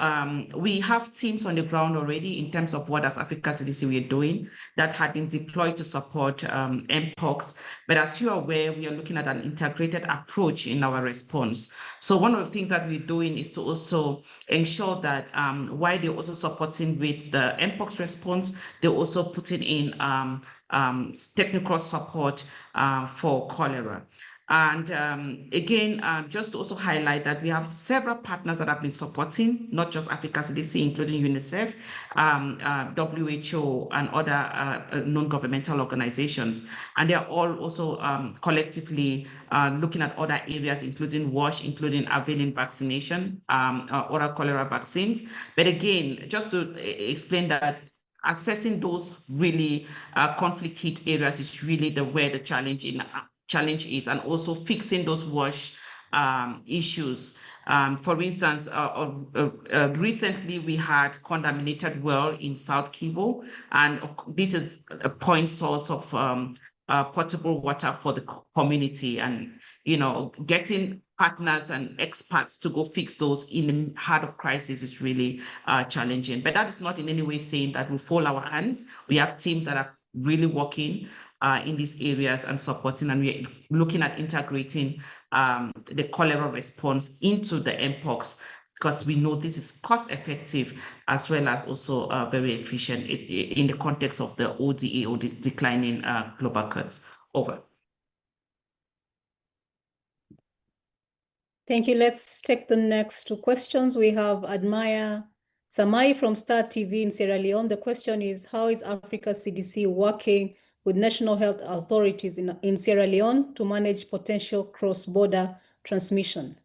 we have teams on the ground already in terms of what as Africa CDC we are doing that had been deployed to support Mpox. But as you are aware, we are looking at an integrated approach in our response. So one of the things that we're doing is to also ensure that while they're also supporting with the Mpox response, they're also putting in technical support for cholera. And again, just to also highlight that we have several partners that have been supporting, not just Africa CDC, including UNICEF, WHO, and other non-governmental organizations. And they are all also collectively looking at other areas, including WASH, including availing vaccination, oral cholera vaccines. But again, just to explain that assessing those really conflict hit areas is really where the challenge is, and also fixing those WASH issues. For instance, recently we had contaminated well in South Kivu, and this is a point source of potable water for the community, and getting partners and experts to go fix those in the heart of crisis is really challenging. But that is not in any way saying that we fold our hands. We have teams that are really working in these areas and supporting, and we're looking at integrating the cholera response into the Mpox, because we know this is cost effective as well as also very efficient in the context of the ODA, or the declining global curves. Over. Thank you. Let's take the next two questions. We have Admire Samai from Star TV in Sierra Leone. The question is, how is Africa CDC working with national health authorities in Sierra Leone to manage potential cross-border transmission?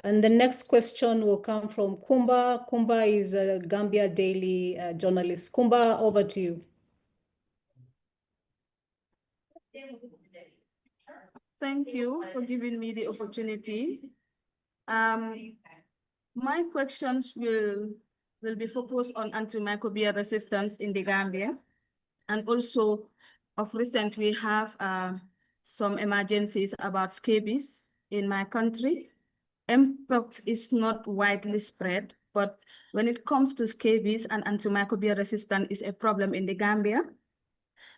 And the next question will come from Kumba. Kumba is a Gambia Daily journalist. Kumba, over to you. Thank you for giving me the opportunity. My questions will be focused on antimicrobial resistance in the Gambia. And also, of recent, we have some emergencies about scabies in my country. Mpox is not widely spread, but when it comes to scabies, and antimicrobial resistance is a problem in the Gambia.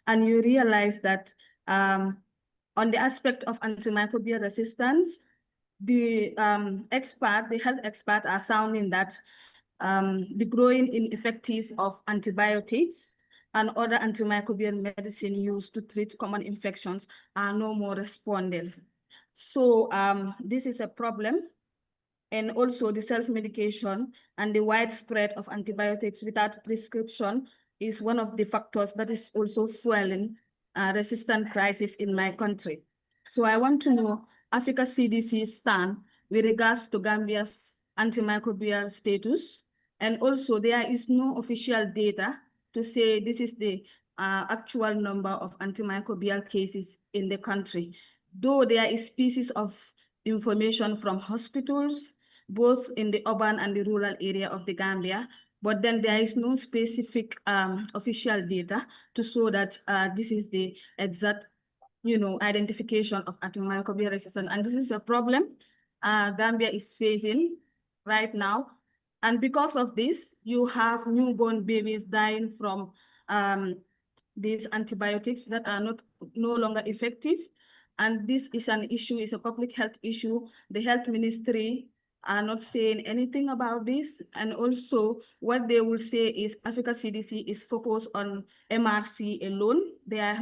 And you realize that on the aspect of antimicrobial resistance, the health experts are sounding that the growing ineffective of antibiotics and other antimicrobial medicine used to treat common infections are no more responding. So this is a problem. And also the self-medication and the widespread of antibiotics without prescription is one of the factors that is also fueling resistant crisis in my country. So I want to know Africa CDC's stand with regards to Gambia's antimicrobial status. And also there is no official data to say this is the actual number of antimicrobial cases in the country. Though there is pieces of information from hospitals, both in the urban and the rural area of the Gambia, but then there is no specific official data to show that this is the exact, identification of antimicrobial resistance. And this is a problem Gambia is facing right now. And because of this, you have newborn babies dying from these antibiotics that are no longer effective. And this is an issue, it's a public health issue. The health ministry are not saying anything about this. And also what they will say is Africa CDC is focused on MRC alone.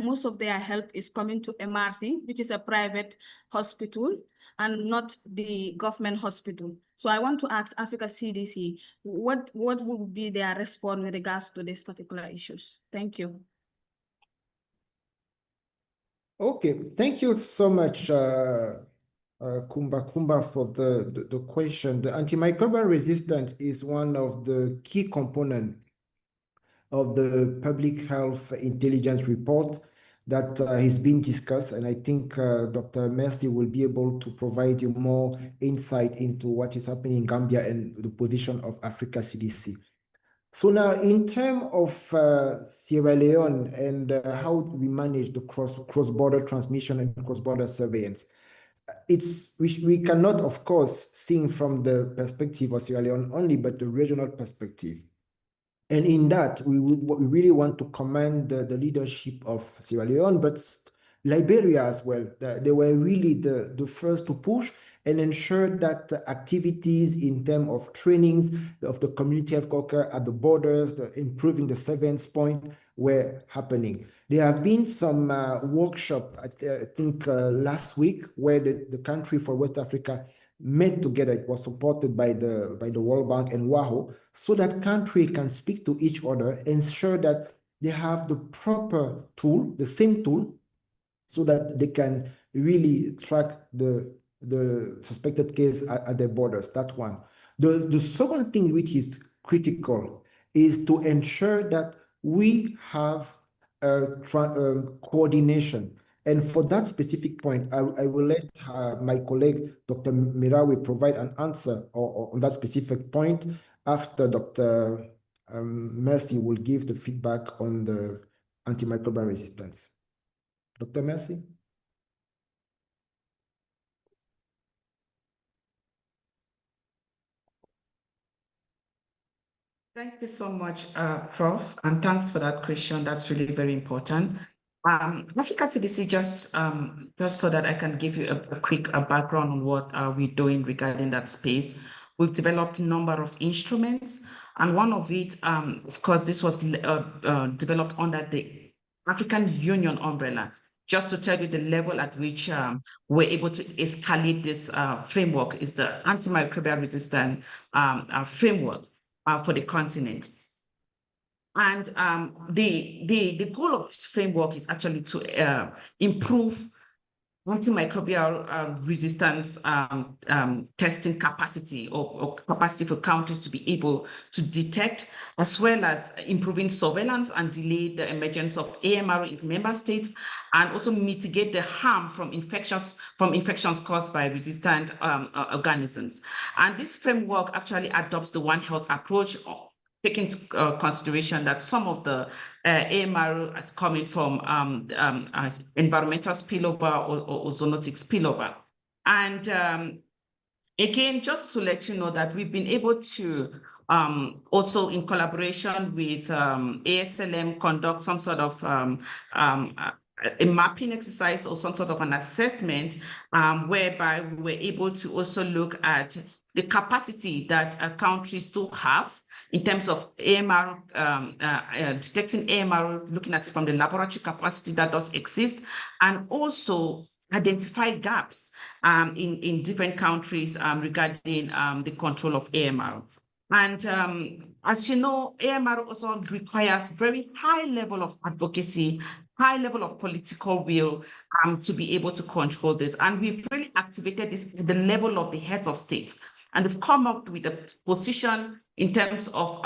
Most of their help is coming to MRC, which is a private hospital and not the government hospital. So I want to ask Africa CDC, what would be their response with regards to these particular issues? Thank you. Okay, thank you so much, Kumba, for the question. The antimicrobial resistance is one of the key components of the public health intelligence report that has been discussed, and I think Dr. Mercy will be able to provide you more insight into what is happening in Gambia and the position of Africa CDC. So now, in terms of Sierra Leone and how we manage the cross-border transmission and cross-border surveillance, we cannot, of course, see from the perspective of Sierra Leone only, but the regional perspective. And in that, we really want to commend the leadership of Sierra Leone, but Liberia as well. They were really the first to push and ensure that activities in terms of trainings of the community health worker at the borders, improving the surveillance point were happening. There have been some workshop, I think last week, where the country for West Africa met together. It was supported by the World Bank and WAHO, so that country can speak to each other, ensure that they have the proper tool, the same tool, so that they can really track the suspected case at their borders. That one. The second thing which is critical is to ensure that we have coordination. And for that specific point, I will let my colleague, Dr. Mirawi, provide an answer on that specific point after Dr. Mercy will give the feedback on the antimicrobial resistance. Dr. Mercy? Thank you so much, Prof. And thanks for that question. That's really very important. Africa CDC, just so that I can give you a quick background on what we're doing regarding that space. We've developed a number of instruments, and one of it, of course, this was developed under the African Union umbrella, just to tell you the level at which we're able to escalate this framework is the antimicrobial resistant framework for the continent. And the goal of this framework is actually to improve antimicrobial resistance testing capacity or capacity for countries to be able to detect, as well as improving surveillance and delay the emergence of AMR in member states, and also mitigate the harm from infections caused by resistant organisms. And this framework actually adopts the One Health approach, take into consideration that some of the AMR is coming from environmental spillover or zoonotic spillover. And again, just to let you know that we've been able to also, in collaboration with ASLM, conduct some sort of a mapping exercise or some sort of an assessment whereby we were able to also look at the capacity that countries do have in terms of AMR, detecting AMR, looking at it from the laboratory capacity that does exist, and also identify gaps in different countries regarding the control of AMR. And as you know, AMR also requires very high level of advocacy, high level of political will to be able to control this. And we've really activated this at the level of the heads of states. And we've come up with a position in terms of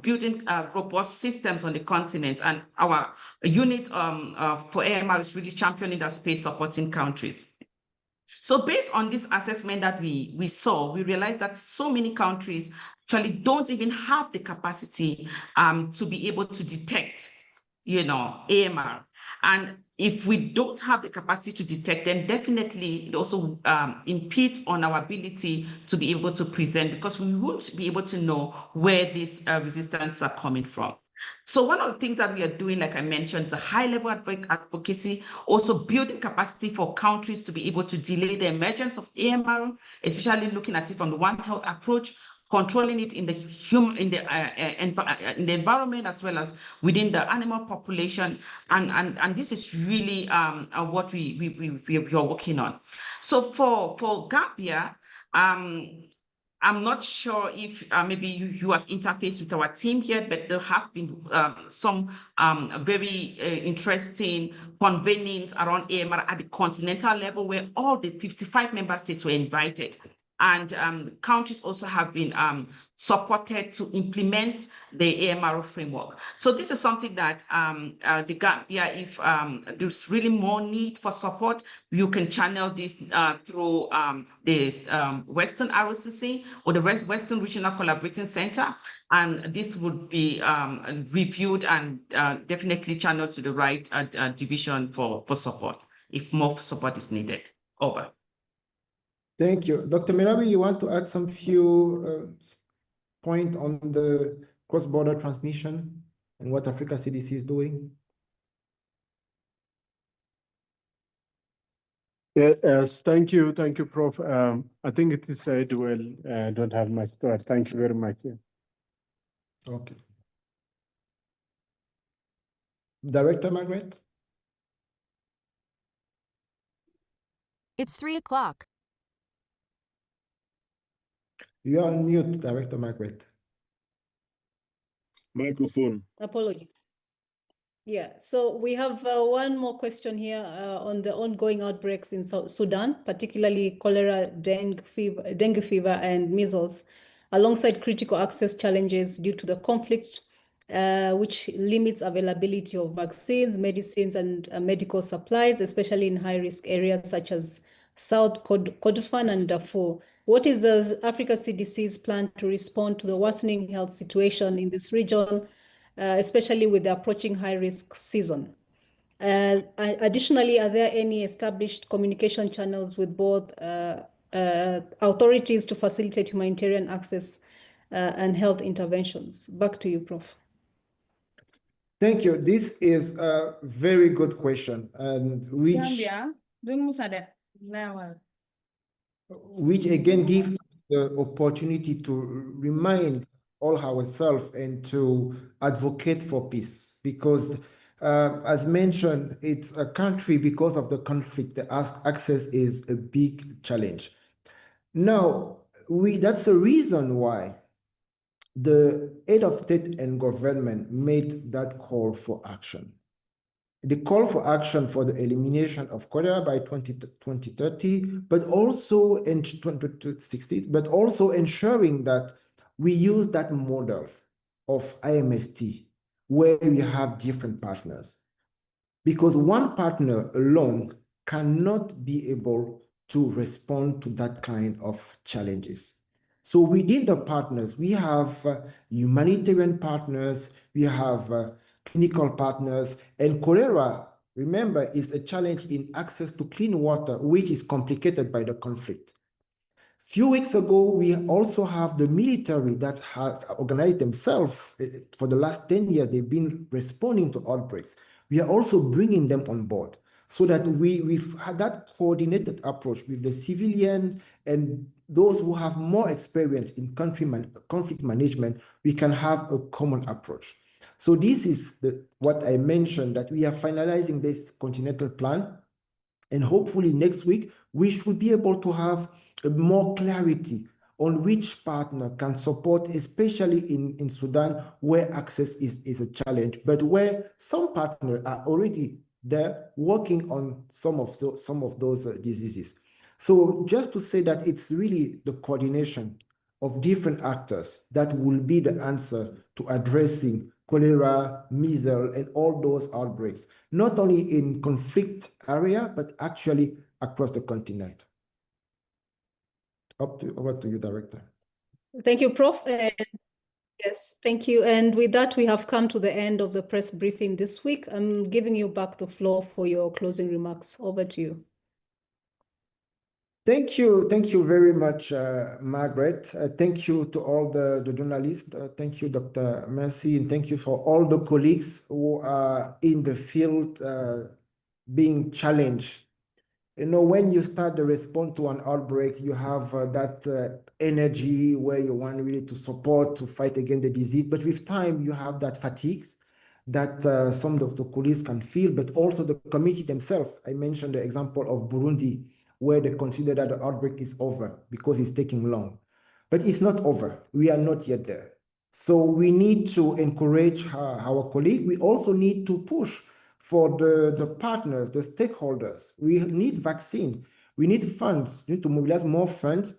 building robust systems on the continent. And our unit for AMR is really championing that space, supporting countries. So based on this assessment that we saw, we realized that so many countries actually don't even have the capacity to be able to detect, AMR. And if we don't have the capacity to detect them, definitely it also impedes on our ability to be able to present, because we won't be able to know where these resistance are coming from. So one of the things that we are doing, like I mentioned, is the high-level advocacy, also building capacity for countries to be able to delay the emergence of AMR, especially looking at it from the One Health approach, controlling it in the environment as well as within the animal population, and this is really what we are working on. So for Gambia, I'm not sure if maybe you have interfaced with our team here, but there have been some very interesting convenings around AMR at the continental level, where all the 55 member states were invited. And countries also have been supported to implement the AMR framework. So this is something that the Gambia, if there's really more need for support, you can channel this through this Western ROCC or the Western Regional Collaborating Center. And this would be reviewed and definitely channeled to the right division for support if more support is needed. Over. Thank you. Dr. Mirabi, you want to add some few points on the cross-border transmission and what Africa CDC is doing? Yes, thank you, Prof. I think it is said well. I don't have much to add. Thank you very much. Okay. Director Margaret? It's 3 o'clock. You are on mute, Director Margaret. Microphone. Apologies. Yeah, so we have one more question here on the ongoing outbreaks in Sudan, particularly cholera, dengue fever, and measles, alongside critical access challenges due to the conflict, which limits availability of vaccines, medicines, and medical supplies, especially in high-risk areas such as South Kordofan and Darfur. What is the Africa CDC's plan to respond to the worsening health situation in this region, especially with the approaching high-risk season? Additionally, are there any established communication channels with both authorities to facilitate humanitarian access and health interventions? Back to you, Prof. Thank you. This is a very good question, and which again gives us the opportunity to remind all ourselves and to advocate for peace. Because as mentioned, it's a country because of the conflict, the access is a big challenge. Now, that's the reason why the head of state and government made that call for action. The call for action for the elimination of cholera by 2030, but also in 2060, but also ensuring that we use that model of IMST, where we have different partners. Because one partner alone cannot be able to respond to that kind of challenges. So within the partners, we have humanitarian partners, we have clinical partners, and cholera, remember, is a challenge in access to clean water, which is complicated by the conflict. Few weeks ago, we also have the military that has organized themselves for the last 10 years. They've been responding to outbreaks. We are also bringing them on board so that we've had that coordinated approach with the civilian and those who have more experience in conflict management. We can have a common approach. So this is what I mentioned, that we are finalizing this continental plan. And hopefully next week, we should be able to have more clarity on which partner can support, especially in Sudan, where access is a challenge, but where some partners are already there working on some of those diseases. So just to say that it's really the coordination of different actors that will be the answer to addressing cholera, measles, and all those outbreaks, not only in conflict area, but actually across the continent. Over to you, Director. Thank you, Prof. Yes, thank you. And with that, we have come to the end of the press briefing this week. I'm giving you back the floor for your closing remarks. Over to you. Thank you very much, Margaret. Thank you to all the journalists. Thank you, Dr. Mercy, and thank you for all the colleagues who are in the field being challenged. You know, when you start the response to an outbreak, you have that energy where you want really to support, to fight against the disease. But with time, you have that fatigue that some of the colleagues can feel, but also the community themselves. I mentioned the example of Burundi, where they consider that the outbreak is over because it's taking long. But it's not over. We are not yet there. So we need to encourage our colleagues. We also need to push for the partners, the stakeholders. We need vaccine. We need funds. We need to mobilize more funds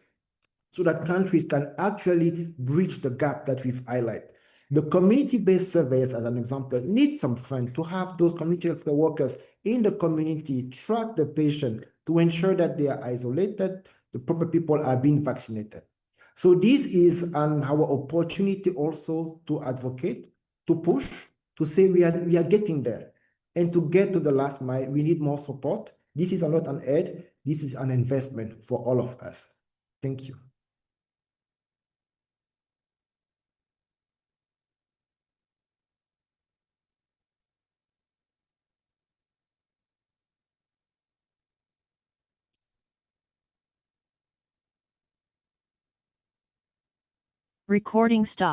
so that countries can actually bridge the gap that we've highlighted. The community-based surveys, as an example, need some funds to have those community healthcare workers in the community track the patient to ensure that they are isolated, the proper people are being vaccinated. So this is our opportunity also to advocate, to push, to say we are getting there. And to get to the last mile, we need more support. This is not an aid, this is an investment for all of us. Thank you. Recording stop.